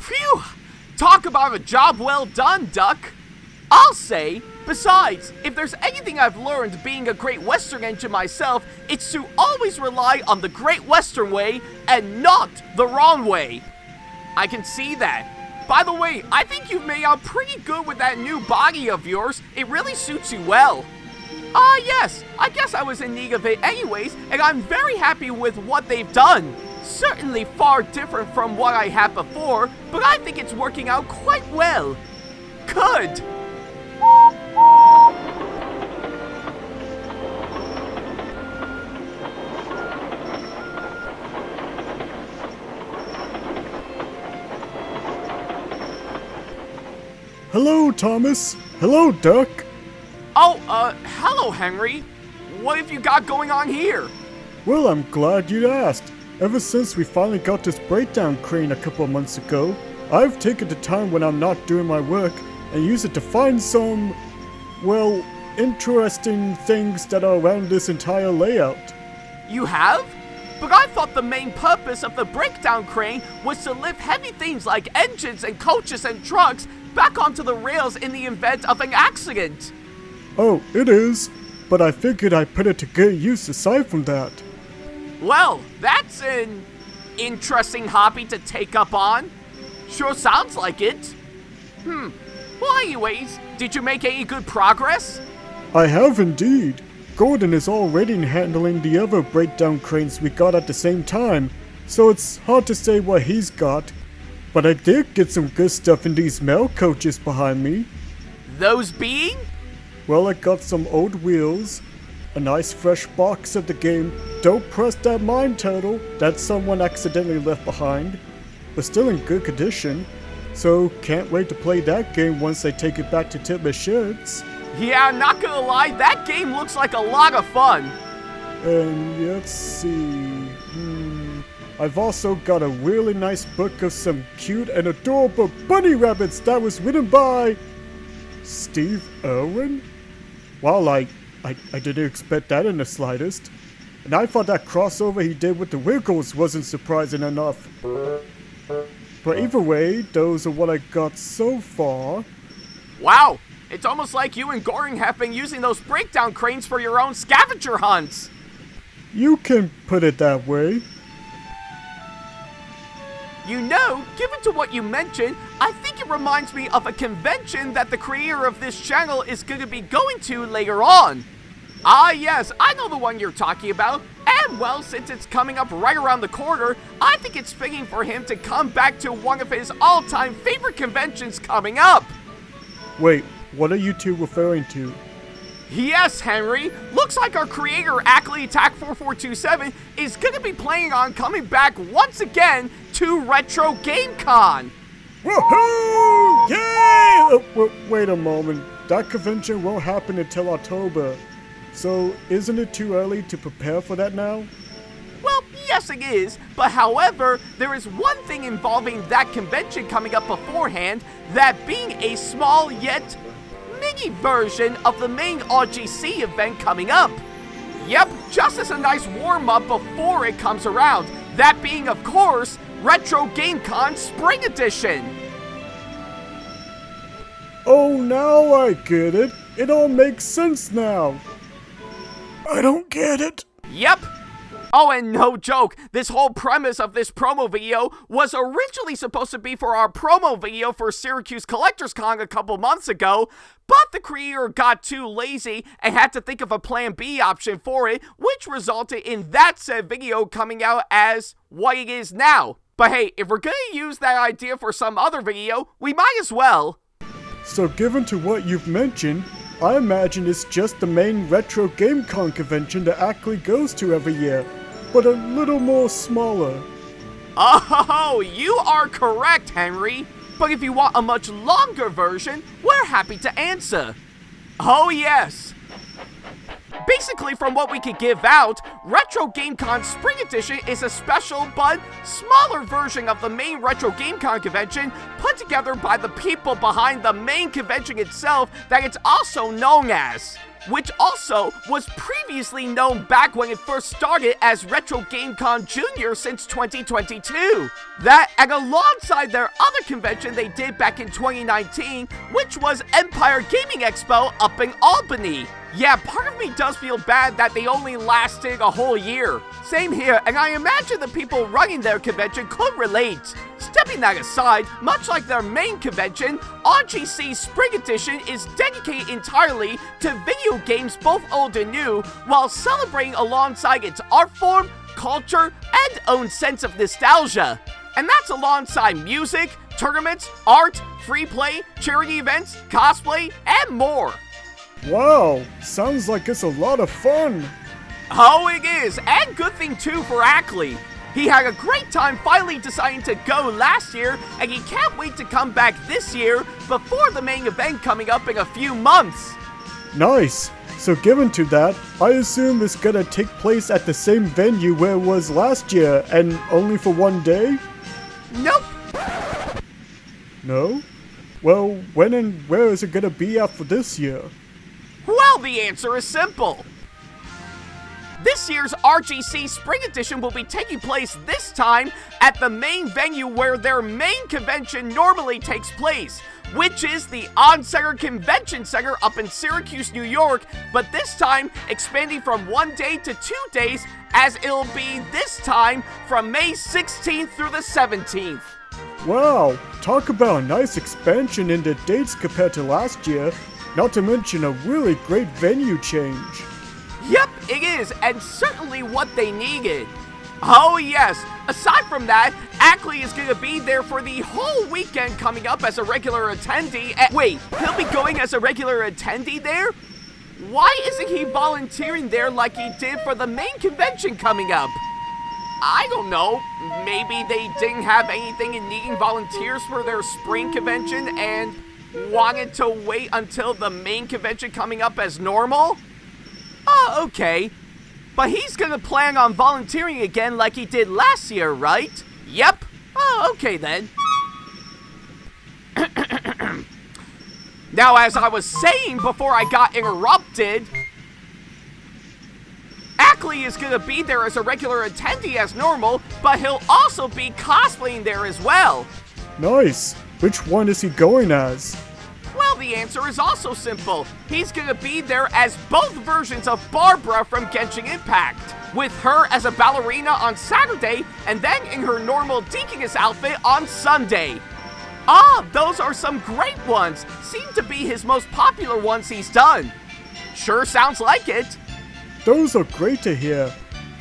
Phew! Talk about a job well done, Duck! I'll say, besides, if there's anything I've learned being a Great Western engine myself, it's to always rely on the Great Western way and not the wrong way. I can see that. By the way, I think you've made out pretty good with that new body of yours. It really suits you well. Ah, yes, I guess I was in need of it anyways, and I'm very happy with what they've done. Certainly far different from what I had before, but I think it's working out quite well. Good. Hello, Thomas. Hello, Duck. Oh, hello, Henry. What have you got going on here? Well, I'm glad you asked. Ever since we finally got this breakdown crane a couple of months ago, I've taken the time when I'm not doing my work and use it to find some, well, interesting things that are around this entire layout. You have? But I thought the main purpose of the breakdown crane was to lift heavy things like engines and coaches and trucks back onto the rails in the event of an accident. Oh, it is, but I figured I'd put it to good use aside from that. Well, that's an interesting hobby to take up on. Sure sounds like it. Well, anyways, did you make any good progress? I have indeed. Gordon is already handling the other breakdown cranes we got at the same time, so it's hard to say what he's got. But I did get some good stuff in these mail coaches behind me. Those being? Well, I got some old wheels, a nice fresh box of the game Don't Press That Mine Turtle that someone accidentally left behind, but still in good condition, so can't wait to play that game once they take it back to Titmus Shirts. Yeah, not gonna lie, that game looks like a lot of fun. And let's see, I've also got a really nice book of some cute and adorable bunny rabbits that was written by Steve Irwin? Well, I didn't expect that in the slightest. And I thought that crossover he did with the Wiggles wasn't surprising enough. But either way, those are what I got so far. Wow, it's almost like you and Goring have been using those breakdown cranes for your own scavenger hunts. You can put it that way. You know, given to what you mentioned, I think it reminds me of a convention that the creator of this channel is going to be going to later on. Ah yes, I know the one you're talking about, and well, since it's coming up right around the corner, I think it's fitting for him to come back to one of his all-time favorite conventions coming up. Wait, what are you two referring to? Yes, Henry. Looks like our creator, Ackleyattack4427, is going to be planning on coming back once again to RetroGameCon. Woohoo! Yay! Wait a moment. That convention won't happen until October. So, isn't it too early to prepare for that now? Well, yes it is, but however, there is one thing involving that convention coming up beforehand, that being a small yet mini version of the main RGC event coming up. Yep, just as a nice warm-up before it comes around, that being, of course, RetroGameCon Spring Edition. Oh, now I get it. It all makes sense now. I don't get it. Yep. Oh, and no joke, this whole premise of this promo video was originally supposed to be for our promo video for Syracuse Collectors Con a couple months ago, but the creator got too lazy and had to think of a plan B option for it, which resulted in that said video coming out as what it is now. But hey, if we're gonna use that idea for some other video, we might as well. So given to what you've mentioned, I imagine it's just the main RetroGameCon convention that Ackley goes to every year, but a little more smaller. Oh, you are correct, Henry. But if you want a much longer version, we're happy to answer. Oh yes. Basically, from what we could give out, RetroGameCon Spring Edition is a special but smaller version of the main RetroGameCon convention put together by the people behind the main convention itself that it's also known as, which also was previously known back when it first started as RetroGameCon Junior since 2022. That, and alongside their other convention they did back in 2019, which was Empire Gaming Expo up in Albany. Yeah, part of me does feel bad that they only lasted a whole year. Same here, and I imagine the people running their convention could relate. Stepping that aside, much like their main convention, RGC Spring Edition is dedicated entirely to video games both old and new, while celebrating alongside its art form, culture, and own sense of nostalgia. And that's alongside music, tournaments, art, free play, charity events, cosplay, and more. Wow, sounds like it's a lot of fun. Oh, it is, and good thing too for Ackley. He had a great time finally deciding to go last year, and he can't wait to come back this year before the main event coming up in a few months. Nice. So given to that, I assume it's gonna take place at the same venue where it was last year, and only for one day? Nope. No? Well, when and where is it gonna be at for this year? Well, the answer is simple. This year's RGC Spring Edition will be taking place this time at the main venue where their main convention normally takes place, which is the On-Center Convention Center up in Syracuse, New York, but this time expanding from 1 day to 2 days, as it'll be this time from May 16th through the 17th. Wow, talk about a nice expansion in the dates compared to last year, not to mention a really great venue change. Yep, it is, and certainly what they needed. Oh yes, aside from that, Ackley is gonna be there for the whole weekend coming up as a regular attendee. Wait, he'll be going as a regular attendee there? Why isn't he volunteering there like he did for the main convention coming up? I don't know, maybe they didn't have anything in needing volunteers for their spring convention and wanted to wait until the main convention coming up as normal? Oh, okay. But he's gonna plan on volunteering again like he did last year, right? Yep. Oh, okay then. Now, as I was saying before I got interrupted, Ackley is gonna be there as a regular attendee as normal, but he'll also be cosplaying there as well. Nice. Which one is he going as? Well, the answer is also simple. He's gonna be there as both versions of Barbara from Genshin Impact, with her as a ballerina on Saturday, and then in her normal deaconess outfit on Sunday. Ah, those are some great ones. Seem to be his most popular ones he's done. Sure sounds like it. Those are great to hear.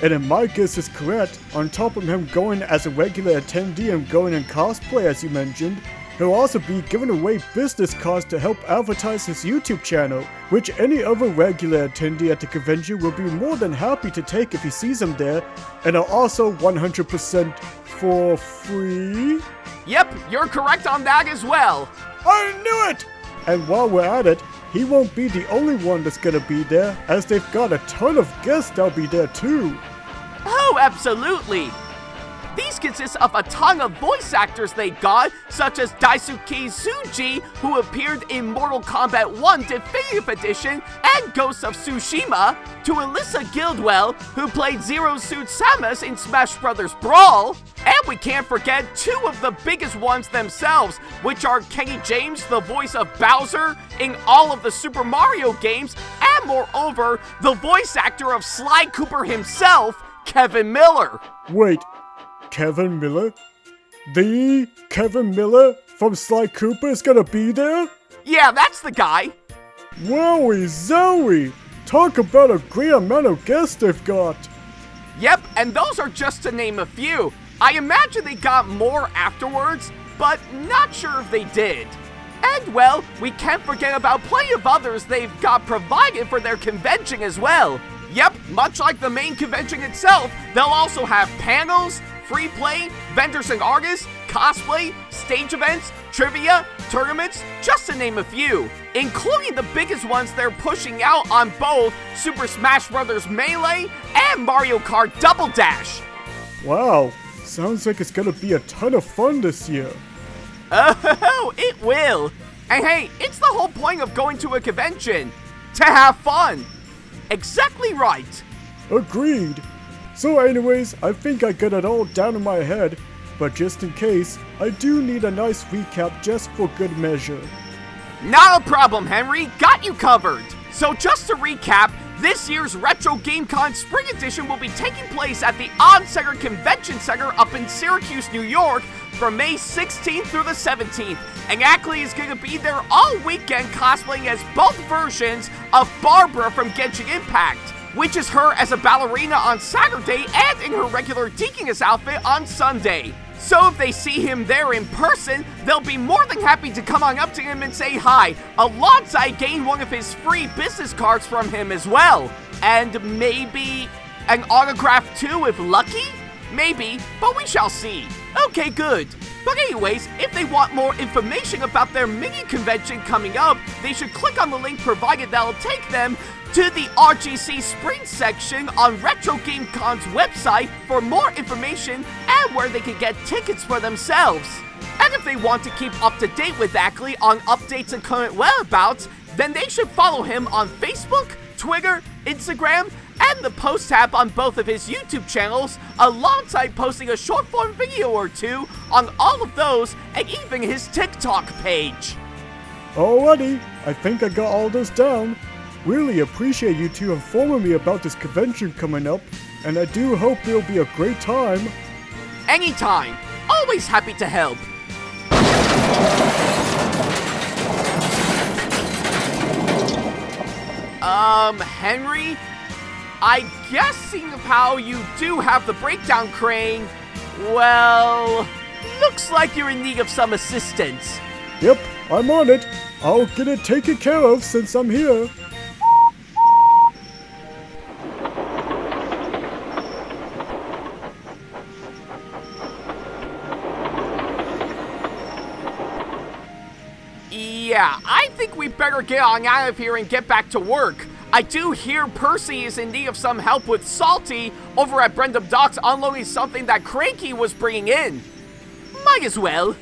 And if my guess is correct, on top of him going as a regular attendee and going in cosplay as you mentioned, he'll also be giving away business cards to help advertise his YouTube channel, which any other regular attendee at the convention will be more than happy to take if he sees him there, and are also 100% for free? Yep, you're correct on that as well. I knew it! And while we're at it, he won't be the only one that's gonna be there, as they've got a ton of guests that'll be there too. Oh, absolutely. These consist of a ton of voice actors they got, such as Daisuke Tsuji, who appeared in Mortal Kombat 1 Definitive Edition and Ghost of Tsushima, to Alyssa Guildwell, who played Zero Suit Samus in Smash Bros. Brawl, and we can't forget two of the biggest ones themselves, which are Kenny James, the voice of Bowser in all of the Super Mario games, and moreover, the voice actor of Sly Cooper himself, Kevin Miller. Wait, Kevin Miller? The Kevin Miller from Sly Cooper is gonna be there? Yeah, that's the guy. Wowie zowie! Talk about a great amount of guests they've got. Yep, and those are just to name a few. I imagine they got more afterwards, but not sure if they did. And well, we can't forget about plenty of others they've got provided for their convention as well. Yep, much like the main convention itself, they'll also have panels, free play, vendors and artists, cosplay, stage events, trivia, tournaments, just to name a few, including the biggest ones they're pushing out on both Super Smash Bros. Melee and Mario Kart Double Dash. Wow, sounds like it's gonna be a ton of fun this year. Oh, it will. And hey, it's the whole point of going to a convention, to have fun. Exactly right. Agreed. So anyways, I think I got it all down in my head, but just in case, I do need a nice recap just for good measure. Not a problem, Henry. Got you covered. So just to recap, this year's RetroGameCon Spring Edition will be taking place at the On-Center Convention Center up in Syracuse, New York from May 16th through the 17th. And Ackley is going to be there all weekend cosplaying as both versions of Barbara from Genshin Impact, which is her as a ballerina on Saturday and in her regular Deaconess outfit on Sunday. So if they see him there in person, they'll be more than happy to come on up to him and say hi, alongside getting one of his free business cards from him as well. And maybe an autograph too if lucky? Maybe, but we shall see. Okay, good. But anyways, if they want more information about their mini convention coming up, they should click on the link provided that'll take them to the RGC Spring section on RetroGameCon's website for more information and where they can get tickets for themselves. And if they want to keep up to date with Ackley on updates and current whereabouts, then they should follow him on Facebook, Twitter, Instagram, and the post tab on both of his YouTube channels, alongside posting a short form video or two on all of those, and even his TikTok page. Alrighty, I think I got all those down. Really appreciate you two informing me about this convention coming up, and I do hope it'll be a great time. Anytime. Always happy to help. Henry? I guess seeing of how you do have the breakdown crane, well, looks like you're in need of some assistance. Yep, I'm on it. I'll get it taken care of since I'm here. Yeah, I think we better get on out of here and get back to work. I do hear Percy is in need of some help with Salty over at Brendam Docks unloading something that Cranky was bringing in. Might as well.